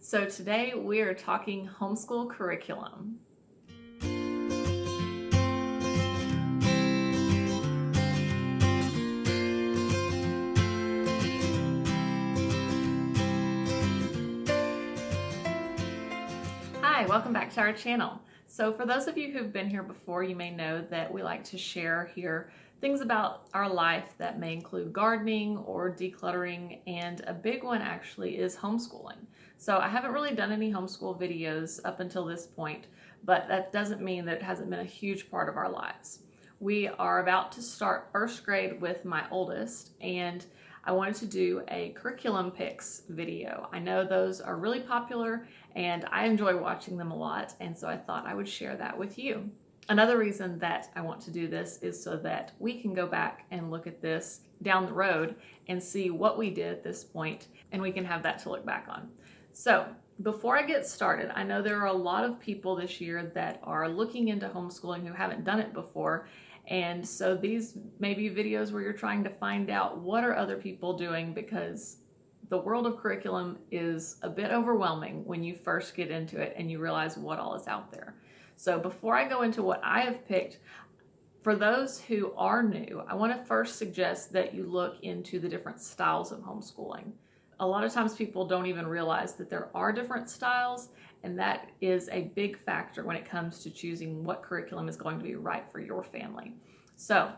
So today we are talking homeschool curriculum. Hi, welcome back to our channel. So for those of you who've been here before, you may know that we like to share here things about our life that may include gardening or decluttering, and a big one actually is homeschooling. So I haven't really done any homeschool videos up until this point, but that doesn't mean that it hasn't been a huge part of our lives. We are about to start first grade with my oldest, and I wanted to do a curriculum picks video. I know those are really popular and I enjoy watching them a lot, and so I thought I would share that with you. Another reason that I want to do this is so that we can go back and look at this down the road and see what we did at this point, and we can have that to look back on. So before I get started, I know there are a lot of people this year that are looking into homeschooling who haven't done it before. And so these may be videos where you're trying to find out what are other people doing, because the world of curriculum is a bit overwhelming when you first get into it and you realize what all is out there. So before I go into what I have picked, for those who are new, I want to first suggest that you look into the different styles of homeschooling. A lot of times people don't even realize that there are different styles, and that is a big factor when it comes to choosing what curriculum is going to be right for your family. So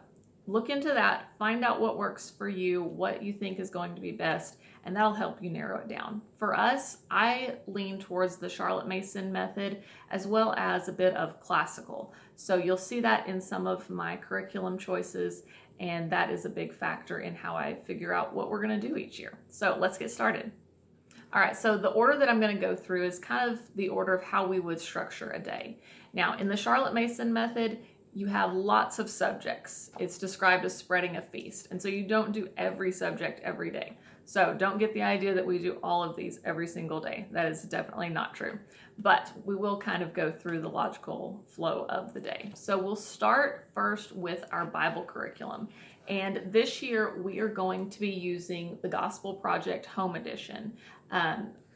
look into that, find out what works for you, what you think is going to be best, and that'll help you narrow it down. For us, I lean towards the Charlotte Mason method as well as a bit of classical. So you'll see that in some of my curriculum choices, and that is a big factor in how I figure out what we're going to do each year. So let's get started. All right, so the order that I'm going to go through is kind of the order of how we would structure a day. Now, in the Charlotte Mason method, you have lots of subjects. It's described as spreading a feast, and so you don't do every subject every day. So don't get the idea that we do all of these every single day. That is definitely not true. But we will kind of go through the logical flow of the day. So we'll start first with our Bible curriculum. And this year we are going to be using the Gospel Project Home Edition.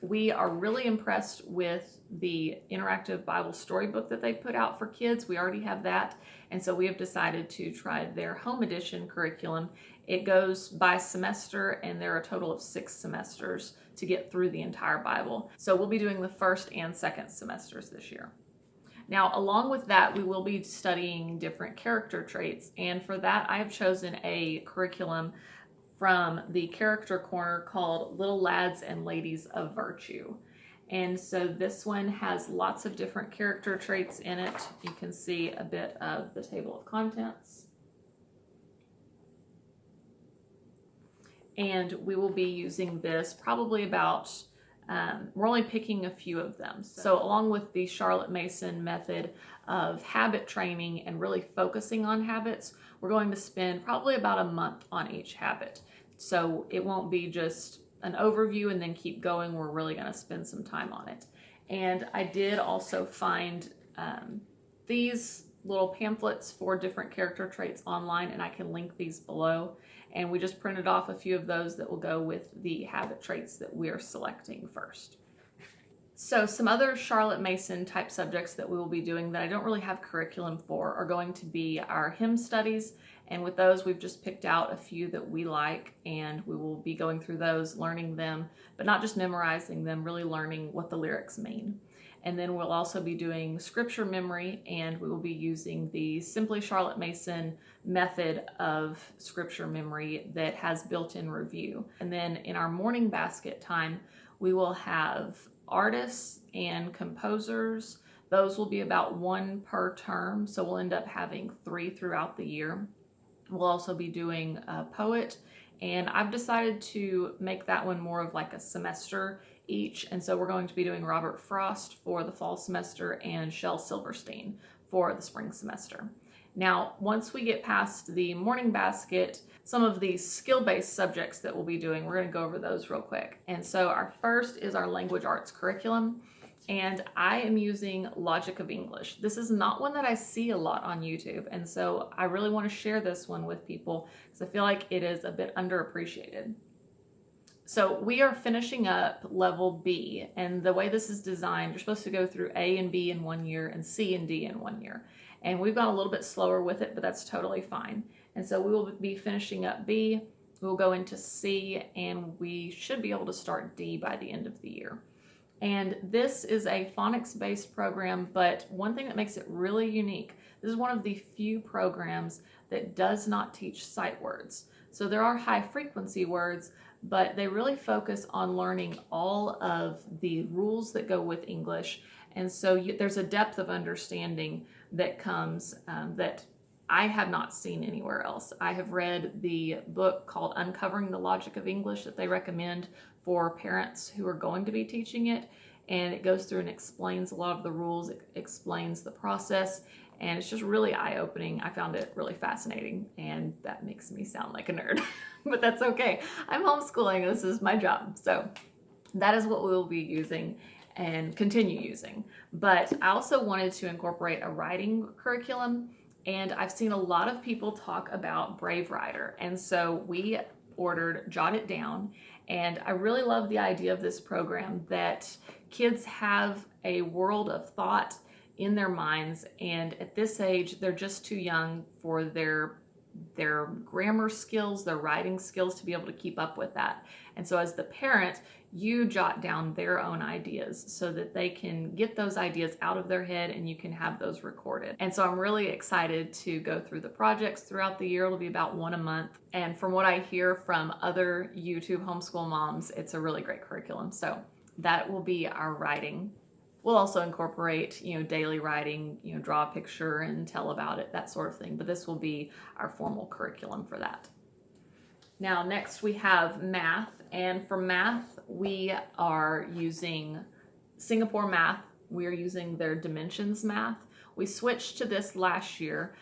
We are really impressed with the interactive Bible storybook that they put out for kids. We already have that, and so we have decided to try their home edition curriculum. It goes by semester, and there are a total of 6 semesters to get through the entire Bible. So we'll be doing the first and second semesters this year. Now, along with that, we will be studying different character traits, and for that I have chosen a curriculum from the Character Corner called Little Lads and Ladies of Virtue. And so this one has lots of different character traits in it. You can see a bit of the table of contents. And we will be using this probably about, we're only picking a few of them. So along with the Charlotte Mason method of habit training and really focusing on habits, we're going to spend probably about a month on each habit. So it won't be just an overview and then keep going. We're really going to spend some time on it. And I did also find these little pamphlets for different character traits online, and I can link these below. And we just printed off a few of those that will go with the habit traits that we are selecting first. So some other Charlotte Mason type subjects that we will be doing that I don't really have curriculum for are going to be our hymn studies. And with those, we've just picked out a few that we like, and we will be going through those, learning them, but not just memorizing them, really learning what the lyrics mean. And then we'll also be doing scripture memory, and we will be using the Simply Charlotte Mason method of scripture memory that has built-in review. And then in our morning basket time, we will have artists and composers. Those will be about 1 per term, so we'll end up having 3 throughout the year. We'll also be doing a poet, and I've decided to make that one more of like a semester each, and so we're going to be doing Robert Frost for the fall semester and Shel Silverstein for the spring semester. Now, once we get past the morning basket, some of these skill-based subjects that we'll be doing, we're going to go over those real quick. And so our first is our language arts curriculum, and I am using Logic of English. This is not one that I see a lot on YouTube, and so I really want to share this one with people because I feel like it is a bit underappreciated. So we are finishing up level B, and the way this is designed, you're supposed to go through A and B in 1 year and C and D in 1 year. And we've gone a little bit slower with it, but that's totally fine. And so we will be finishing up B, we'll go into C, and we should be able to start D by the end of the year. And this is a phonics-based program, but one thing that makes it really unique, this is one of the few programs that does not teach sight words. So there are high-frequency words, but they really focus on learning all of the rules that go with English. And so there's a depth of understanding that comes that I have not seen anywhere else. I have read the book called Uncovering the Logic of English that they recommend for parents who are going to be teaching it. And it goes through and explains a lot of the rules, it explains the process, and it's just really eye-opening. I found it really fascinating, and that makes me sound like a nerd, but that's okay. I'm homeschooling, this is my job. So that is what we will be using and continue using. But I also wanted to incorporate a writing curriculum, and I've seen a lot of people talk about Brave Writer, and so we ordered Jot It Down, and I really love the idea of this program that kids have a world of thought in their minds, and at this age they're just too young for their grammar skills, their writing skills to be able to keep up with that. And so as the parent, you jot down their own ideas so that they can get those ideas out of their head and you can have those recorded. And so I'm really excited to go through the projects throughout the year. It'll be about 1 a month. And from what I hear from other YouTube homeschool moms, it's a really great curriculum. So that will be our writing. We'll also incorporate, daily writing, draw a picture and tell about it, that sort of thing. But this will be our formal curriculum for that. Now, next we have math. And for math, we are using Singapore Math. We are using their Dimensions Math. We switched to this last year.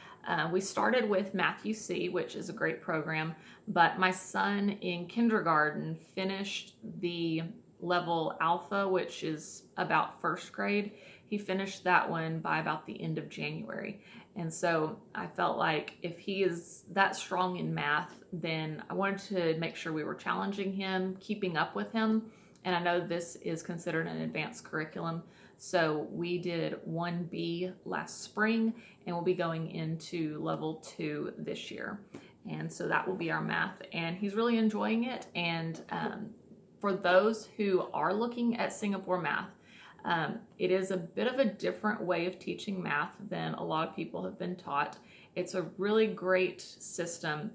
We started with Math UC, which is a great program, but my son in kindergarten finished the level alpha, which is about first grade. He finished that one by about the end of January. And so I felt like if he is that strong in math, then I wanted to make sure we were challenging him, keeping up with him. And I know this is considered an advanced curriculum. So we did 1B last spring, and we'll be going into level 2 this year. And so that will be our math, and he's really enjoying it. And for those who are looking at Singapore Math, it is a bit of a different way of teaching math than a lot of people have been taught. It's a really great system,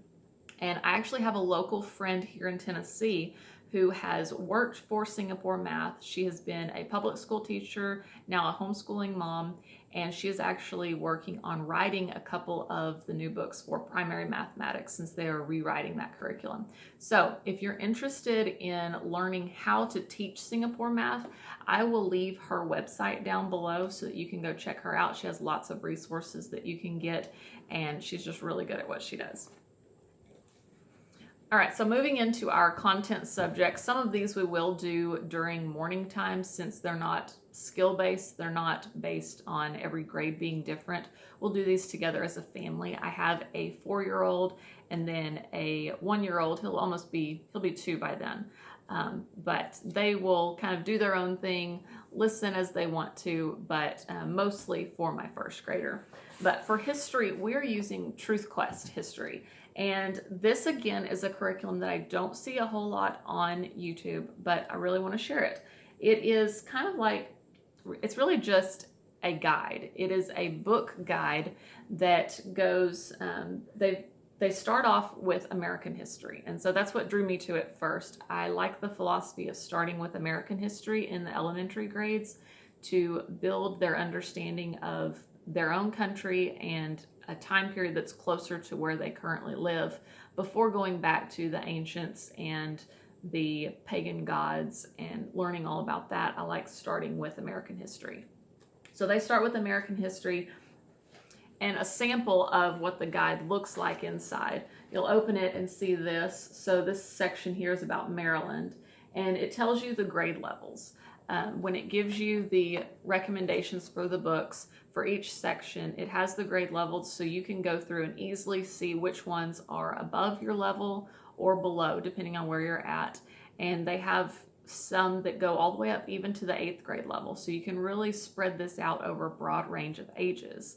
and I actually have a local friend here in Tennessee who has worked for Singapore Math. She has been a public school teacher, now a homeschooling mom, and she is actually working on writing a couple of the new books for primary mathematics since they are rewriting that curriculum. So if you're interested in learning how to teach Singapore Math, I will leave her website down below so that you can go check her out. She has lots of resources that you can get, and she's just really good at what she does. All right, so moving into our content subjects, some of these we will do during morning time since they're not skill-based, they're not based on every grade being different. We'll do these together as a family. I have a 4-year-old and then a 1-year-old. He'll be 2 by then. But they will kind of do their own thing, listen as they want to, but mostly for my first grader. But for history, we're using Truth Quest history. And this again is a curriculum that I don't see a whole lot on YouTube, but I really want to share it. It is kind of like, it's really just a guide. It is a book guide that goes, they start off with American history. And so that's what drew me to it first. I like the philosophy of starting with American history in the elementary grades to build their understanding of their own country and a time period that's closer to where they currently live before going back to the ancients and the pagan gods and learning all about that. I like starting with American history. So they start with American history and a sample of what the guide looks like inside. You'll open it and see this. So this section here is about Maryland, and it tells you the grade levels. When it gives you the recommendations for the books for each section, it has the grade levels so you can go through and easily see which ones are above your level or below, depending on where you're at. and they have some that go all the way up even to the 8th grade level. So you can really spread this out over a broad range of ages.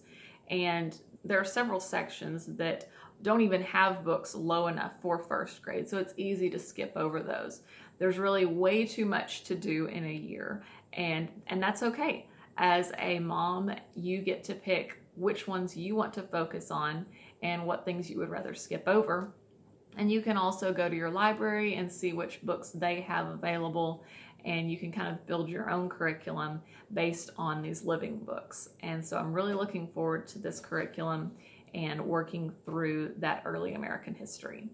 And there are several sections that don't even have books low enough for 1st grade, so it's easy to skip over those. There's really way too much to do in a year, and that's okay. As a mom, you get to pick which ones you want to focus on and what things you would rather skip over. And you can also go to your library and see which books they have available, and you can kind of build your own curriculum based on these living books. And so I'm really looking forward to this curriculum and working through that early American history.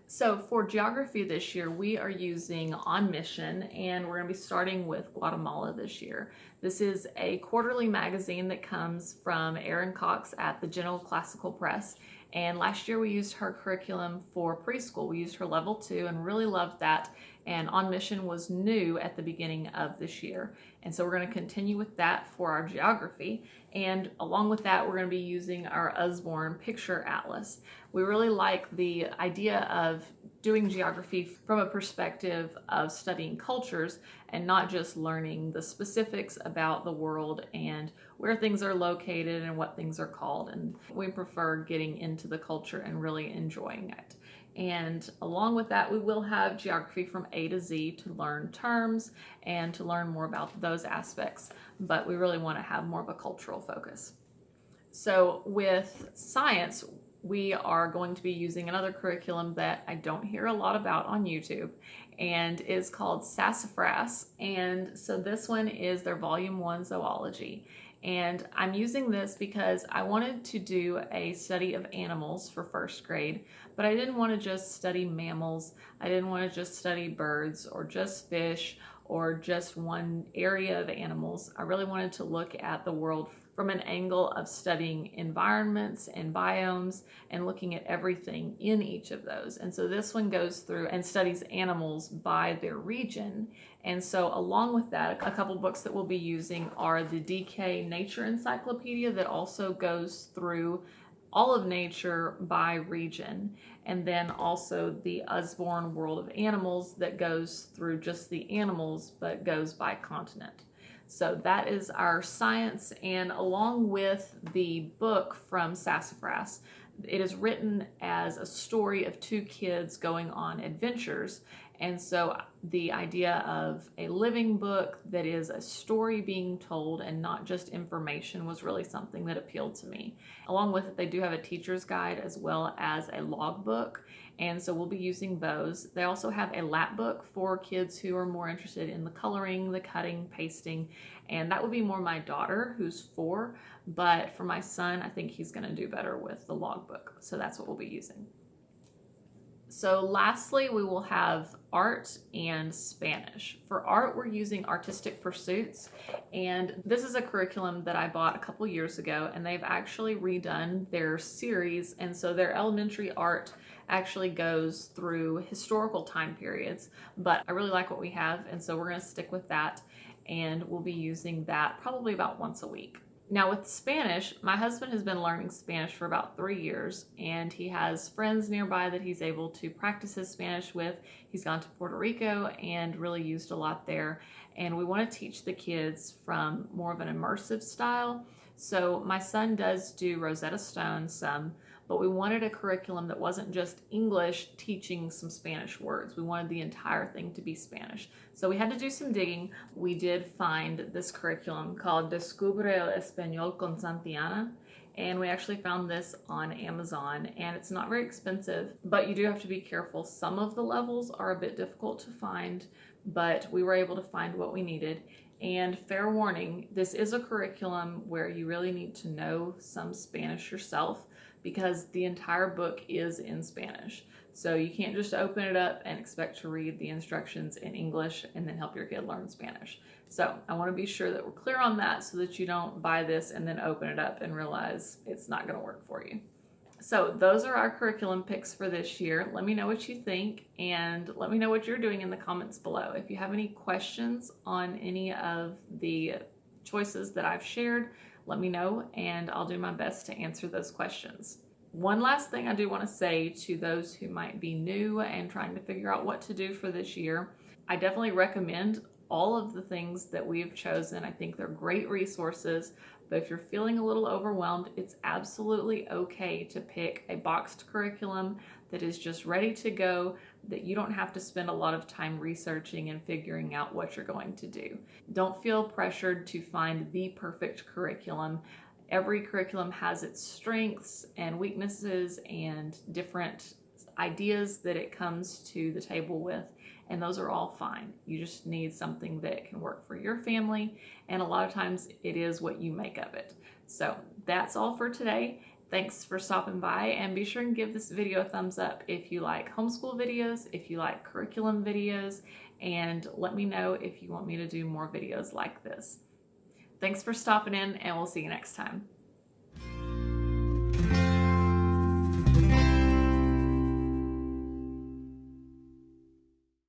So for geography this year, we are using On Mission, and we're going to be starting with Guatemala this year. This is a quarterly magazine that comes from Erin Cox at the General Classical Press. And last year we used her curriculum for preschool. We used her level 2 and really loved that. And On Mission was new at the beginning of this year. And so we're going to continue with that for our geography. And along with that, we're going to be using our Usborne Picture Atlas. We really like the idea of doing geography from a perspective of studying cultures and not just learning the specifics about the world and where things are located and what things are called. And we prefer getting into the culture and really enjoying it. And along with that, we will have geography from A to Z to learn terms and to learn more about those aspects, but we really want to have more of a cultural focus. So with science, we are going to be using another curriculum that I don't hear a lot about on YouTube, and is called Sassafras. And so this one is their Volume 1 Zoology. And I'm using this because I wanted to do a study of animals for 1st grade, but I didn't want to just study mammals. I didn't want to just study birds or just fish or just one area of animals. I really wanted to look at the world from an angle of studying environments and biomes and looking at everything in each of those. And so this one goes through and studies animals by their region. And so along with that, a couple books that we'll be using are the DK Nature Encyclopedia that also goes through all of nature by region, and then also the Usborne World of Animals that goes through just the animals but goes by continent. So that is our science, and along with the book from Sassafras, it is written as a story of 2 kids going on adventures. And so the idea of a living book that is a story being told and not just information was really something that appealed to me. Along with it, they do have a teacher's guide as well as a logbook. And so we'll be using those. They also have a lap book for kids who are more interested in the coloring, the cutting, pasting. And that would be more my daughter, who's 4. But for my son, I think he's going to do better with the logbook. So that's what we'll be using. So lastly, we will have art and Spanish. For art, we're using Artistic Pursuits, and this is a curriculum that I bought a couple years ago, and they've actually redone their series, and so their elementary art actually goes through historical time periods, but I really like what we have, and so we're going to stick with that, and we'll be using that probably about once a week. Now with Spanish, my husband has been learning Spanish for about 3 years, and he has friends nearby that he's able to practice his Spanish with. He's gone to Puerto Rico and really used a lot there, and we want to teach the kids from more of an immersive style. So my son does do Rosetta Stone some, but we wanted a curriculum that wasn't just English teaching some Spanish words. We wanted the entire thing to be Spanish. So we had to do some digging. We did find this curriculum called Descubre el Español con Santiana, and we actually found this on Amazon, and it's not very expensive, but you do have to be careful. Some of the levels are a bit difficult to find, but we were able to find what we needed. And fair warning, this is a curriculum where you really need to know some Spanish yourself, because the entire book is in Spanish. So you can't just open it up and expect to read the instructions in English and then help your kid learn Spanish. So I want to be sure that we're clear on that so that you don't buy this and then open it up and realize it's not going to work for you. So those are our curriculum picks for this year. Let me know what you think, and let me know what you're doing in the comments below. If you have any questions on any of the choices that I've shared, let me know, and I'll do my best to answer those questions. One last thing I do want to say to those who might be new and trying to figure out what to do for this year, I definitely recommend all of the things that we have chosen. I think they're great resources, but if you're feeling a little overwhelmed, it's absolutely okay to pick a boxed curriculum that is just ready to go, that you don't have to spend a lot of time researching and figuring out what you're going to do. Don't feel pressured to find the perfect curriculum. Every curriculum has its strengths and weaknesses and different ideas that it comes to the table with, and those are all fine. You just need something that can work for your family, and a lot of times it is what you make of it. So that's all for today. Thanks for stopping by, and be sure and give this video a thumbs up if you like homeschool videos, if you like curriculum videos, and let me know if you want me to do more videos like this. Thanks for stopping in, and we'll see you next time.